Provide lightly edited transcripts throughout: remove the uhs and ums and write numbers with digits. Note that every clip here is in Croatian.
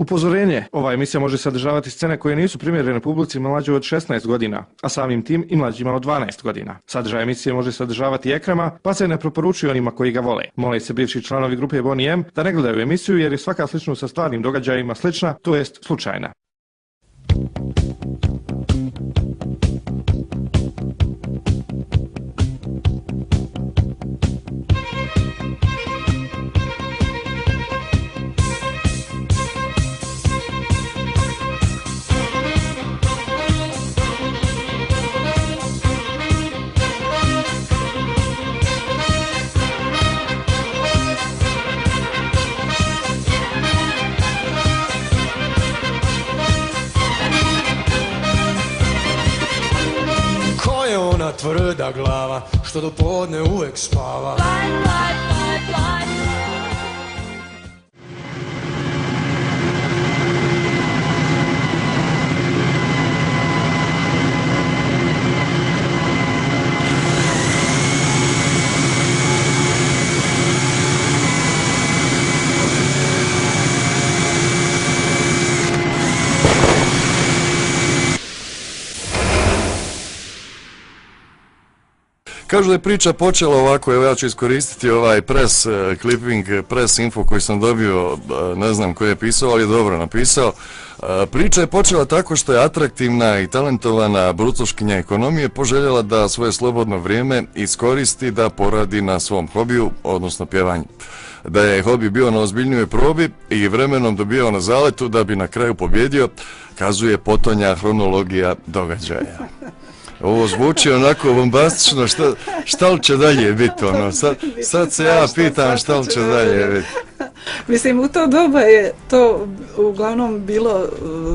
Upozorenje, ova emisija može sadržavati scene koje nisu primjerene publici mlađoj od 16 godina, a samim tim i mlađima od 12 godina. Sadržaj emisije može sadržavati ekrema, pa se ne preporučuje onima koji ga vole. Mole se bivši članovi grupe Boney M da ne gledaju emisiju jer je svaka sličnost sa stvarnim događajima slična, to jest slučajna. Tvrda glava, što do podne uvek spava. Kažu da je priča počela ovako, evo ja ću iskoristiti ovaj press clipping, press info koji sam dobio, ne znam ko je pisao, ali je dobro napisao. Priča je počela tako što je atraktivna i talentovana brucoškinja ekonomije poželjela da svoje slobodno vrijeme iskoristi da poradi na svom hobiju, odnosno pjevanju. Da je hobi bio na ozbiljnijoj probi i vremenom dobijao na zaletu da bi na kraju pobjedio, kazuje potonja hronologija događaja. Ovo zvuči onako bombastično, šta li će dalje biti ono, sad se ja pitam šta li će dalje biti. Mislim, u to doba je to uglavnom bilo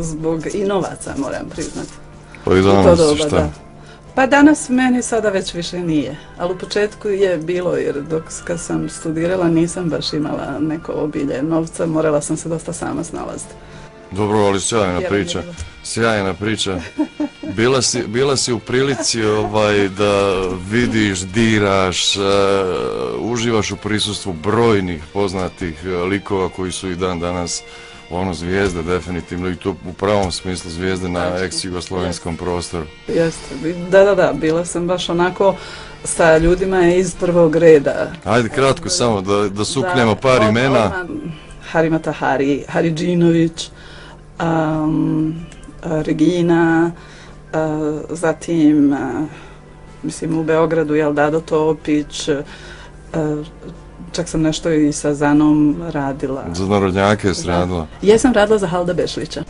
zbog i novaca, moram priznati. Pa i danas šta? Da. Pa danas meni sada već više nije, ali u početku je bilo, jer kad sam studirala nisam baš imala neko obilje novca, morala sam se dosta sama snalaziti. Dobro, ali sjajna priča. Bila si u prilici da vidiš, diraš, uživaš u prisustvu brojnih poznatih likova koji su i dan danas zvijezde definitivno i to u pravom smislu zvijezde na ex-jugoslovenskom prostoru. Jeste, da, bila sam baš onako sa ljudima iz prvog reda. Ajde kratko samo da suknemo par imena. Harima Tahari, Haridžinović, Regina, zatim mislim u Beogradu Dado Topić, čak sam nešto i sa Zanom radila. Za narodnjake si radila? Jesam radila za Halda Bešlića.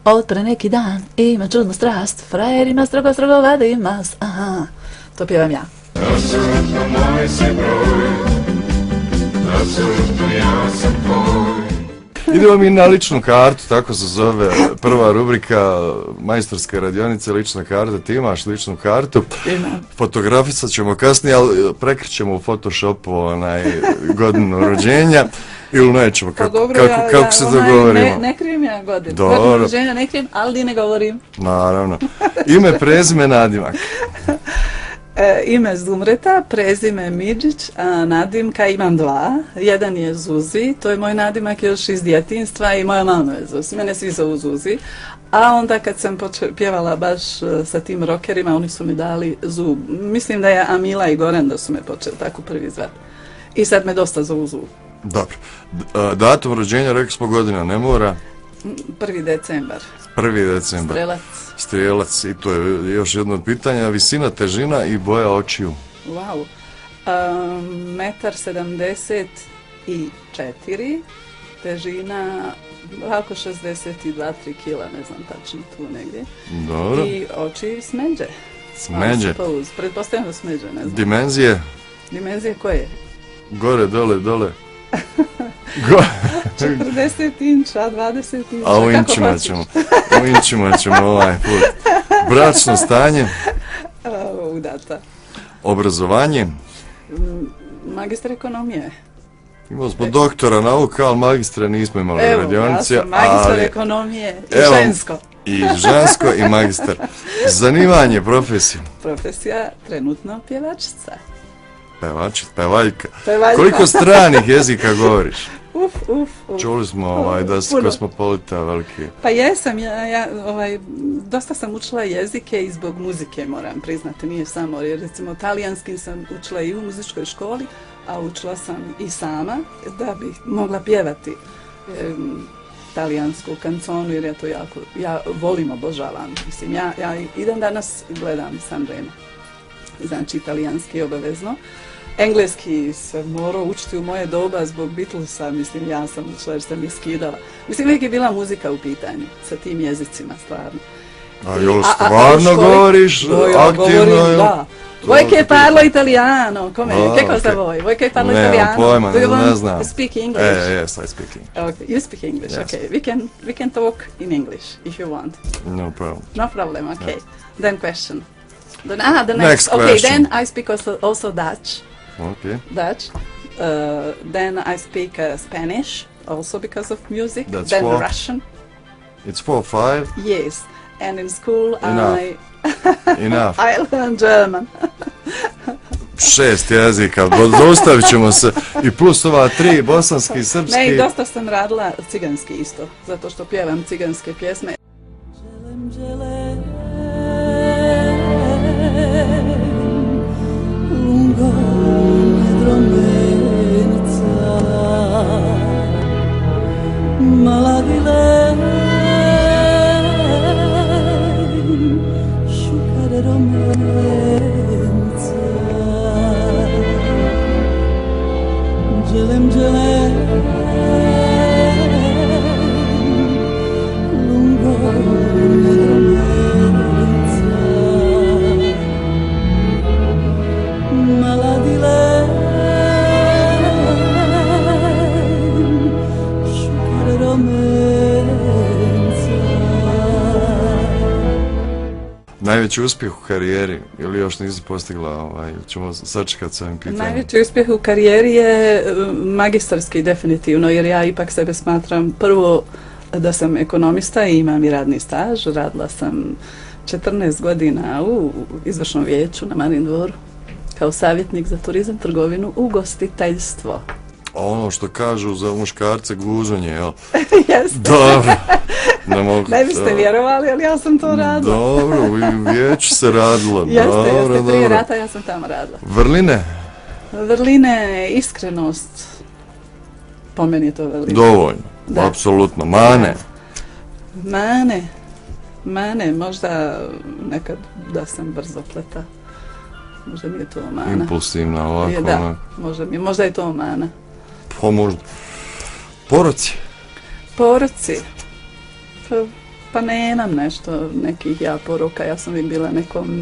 Od pre neki dan ima čudnu strast, frajer ima strogo vade ima, aha, to pjevam ja. Apsolutno moj si broj, apsolutno ja sam tvoj. Idemo mi na ličnu kartu, tako se zove prva rubrika majstorske radionice, lična karta. Ti imaš ličnu kartu? Imam. Fotografisat ćemo kasnije, ali prekrićemo u Photoshopu godinu rođenja. Ili nećemo, kako se dogovorimo? Ne krijem ja godinu. Godinu rođenja ne krijem, ali ne govorim. Naravno. Ime, prezime, nadimak. Ime Zumreta, prezime Midžić, a nadimka imam dva. Jedan je Zuzi, to je moj nadimak još iz djetinjstva i moja mama je Zuzi. Mene svi zovu Zuzi. A onda kad sam pjevala baš sa tim rockerima, oni su mi dali Zub. Mislim da je Amila i Goran da su me počeli tako prvi zvati. I sad me dosta zovu Zub. Dobro. Datum rođenja, rekli smo godina, ne mora? 1. decembar. 1. decembar. Strijelac. I to je još jedno od pitanja. Visina, težina i boja očiju. Wow. Metar 74, težina oko 62-3 kila, ne znam tačno tu negdje. Dobro. I oči smeđe. Smeđe. Pretpostavljam da smeđe, ne znam. Dimenzije? Dimenzije koje? Gore, dole. 40 inča, 20 inča. A u inčima ćemo ovaj put. Bračno stanje? Udata. Obrazovanje? Magistar ekonomije. Imali smo doktora nauka, ali magistra nismo imali Evo, radionice. ja sam magistar ekonomije i evo, žensko. I žensko i magistar. Zanimanje, profesija? Profesija trenutno pjevačica. Pevaljka. Pevaljka. Koliko stranih jezika govoriš? Uf. Čuli smo da si puno. kosmopolita veliki. Pa jesam, ja dosta sam učila jezike i zbog muzike, moram priznati, nije samo, jer recimo talijanski sam učila i u muzičkoj školi, a učila sam i sama da bih mogla pjevati talijansku kanconu, jer ja to ja volim, obožavam. Mislim, ja i dan danas gledam Sanremo, znači italijanski obavezno. Engleski sam morao učiti u moje doba zbog Beatlesa, mislim, ja sam učila jer sam ih skidala. Mislim, uvijek je bila muzika u pitanju sa tim jezicima, stvarno. A jel stvarno govoriš aktivno? Da. Vuoi che parlo italiano? Come? Che cosa vuoi? Vuoi che parlo italiano? Pojma, Do you ne want znam. to speak English? Yes, I speak English. Okay, you speak English, Yes. okay. We can talk in English if you want. No problem. No problem, okay. Then question. The next. Next Okay, question. then I speak also Dutch. Okay. Dutch. Then I speak Spanish, also because of music. That's then four. Russian. It's 4, 5. Yes. And in school Enough. I learned German. 6 jezika, zaustavit ćemo se. I plus ova 3, bosanski, srpski. Ne, i dosta sam radila ciganski isto, zato što pjevam ciganske pjesme. Najveći uspjeh u karijeri, ili još nisi postigla, ćemo sačekati s ovim pitanjem? Najveći uspjeh u karijeri je magistarski definitivno, jer ja ipak sebe smatram prvo da sam ekonomista i imam i radni staž. Radila sam 14 godina u izvršnom vijeću na Marin dvoru kao savjetnik za turizam, trgovinu, ugostiteljstvo. A ono što kažu za muškarce gužanje, jel? Jeste. Dobro. Ne biste vjerovali, ali ja sam to radila. Dobro, u vijeću se radilo. Jeste, prije rata ja sam tamo radila. Vrline? Vrline, iskrenost. Po meni je to vrline. Dovoljno, apsolutno. Mane? Mane, možda nekad da sam brzopleta. Možda mi je to mana. Impulsivna, ovako. Da, možda je to mana. Pa možda. Poroci? Pa nemam nešto, nekih ja poroka, ja sam i bila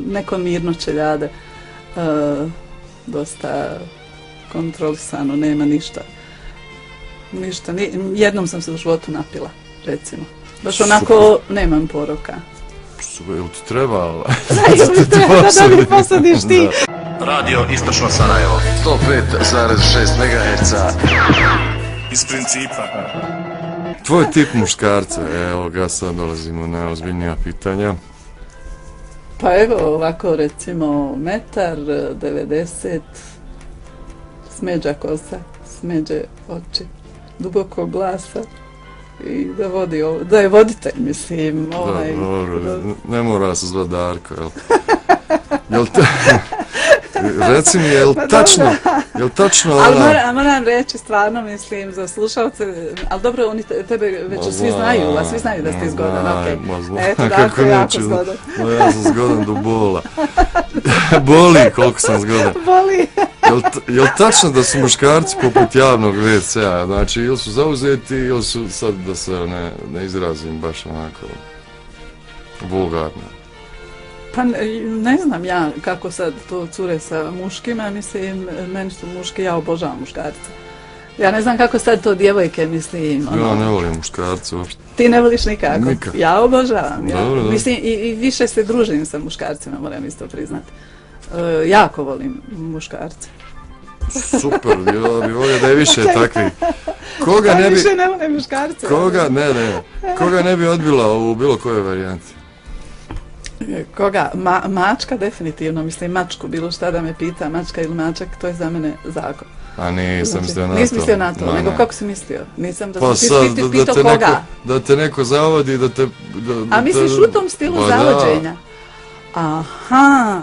neko mirno čeljade, dosta kontrolisano, nema ništa, jednom sam se u životu napila, recimo, baš onako nemam poroka. Jel ti treba? Da mi posadiš ti. Radio Istočno Sarajevo 105,6 MHz. Iz principa. Tvoj tip muškarca, evo ga sad dolazimo na ozbiljnija pitanja. Pa evo ovako recimo 1,90 m, smeđa kosa, smeđe oči, dubokog glasa i da je voditelj, mislim. Dobro, ne mora se zvati Darko, jel? Reci mi, jel tačno Ali moram reći stvarno, mislim, za slušalce, ali dobro, oni tebe već svi znaju da ste zgodan, okej. Eto, Darko je jako zgodan. Ja sam zgodan do bola. Boli koliko sam zgodan. Boli. Jel tačno da su muškarci poput javnog WC-a? Znači, ili su zauzeti, ili su, sad da se ne izrazim baš onako vulgarno. Pa ne znam ja kako sad to cure sa muškima, mislim, meni su muški, ja obožavam muškarce. Ja ne znam kako sad to djevojke, mislim, ono... Ja ne volim muškarce uopšte. Ti ne voliš nikako? Nikak. Ja obožavam. Ja. Dobro. Mislim, i više se družim sa muškarcima, moram isto priznati. Jako volim muškarce. Super, ja bi volio da je više takvih. Koga ne bi... više ne volim muškarce. Koga ne bi odbila u bilo kojoj varijanti? Koga? Mačka definitivno, mislim mačku, bilo šta da me pita, mačka ili mačak, to je za mene zakon. A nisam mislio na to. Nisam mislio na to, nego kako si mislio? Nisam da pa sam ti pitao koga. Da te neko zavodi, da te... A misliš u tom stilu zavođenja? Aha.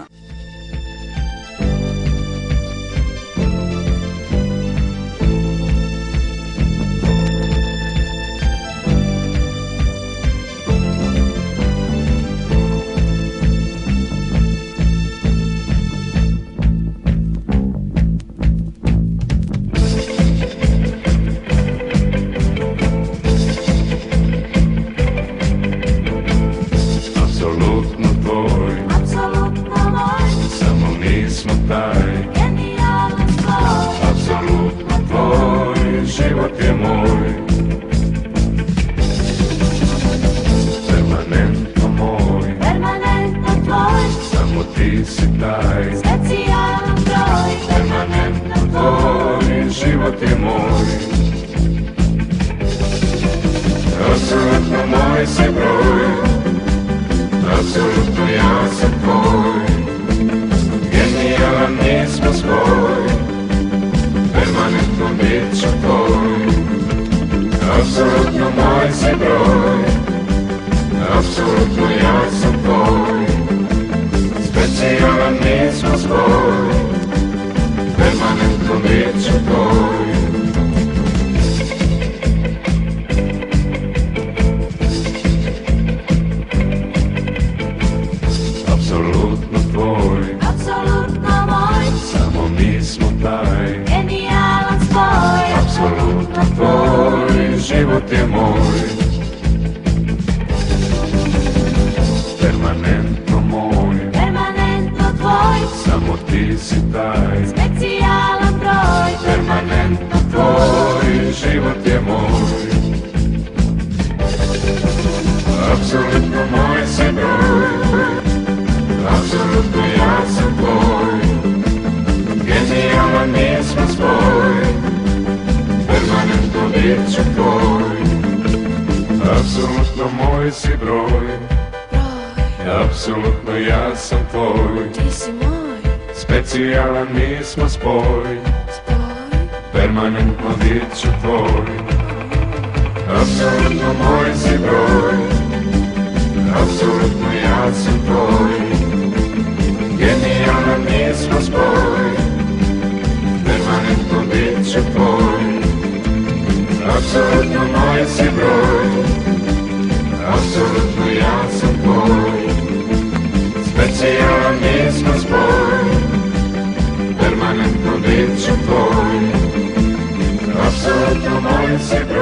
Permanentno bit ću tvoj, apsolutno moj si broj.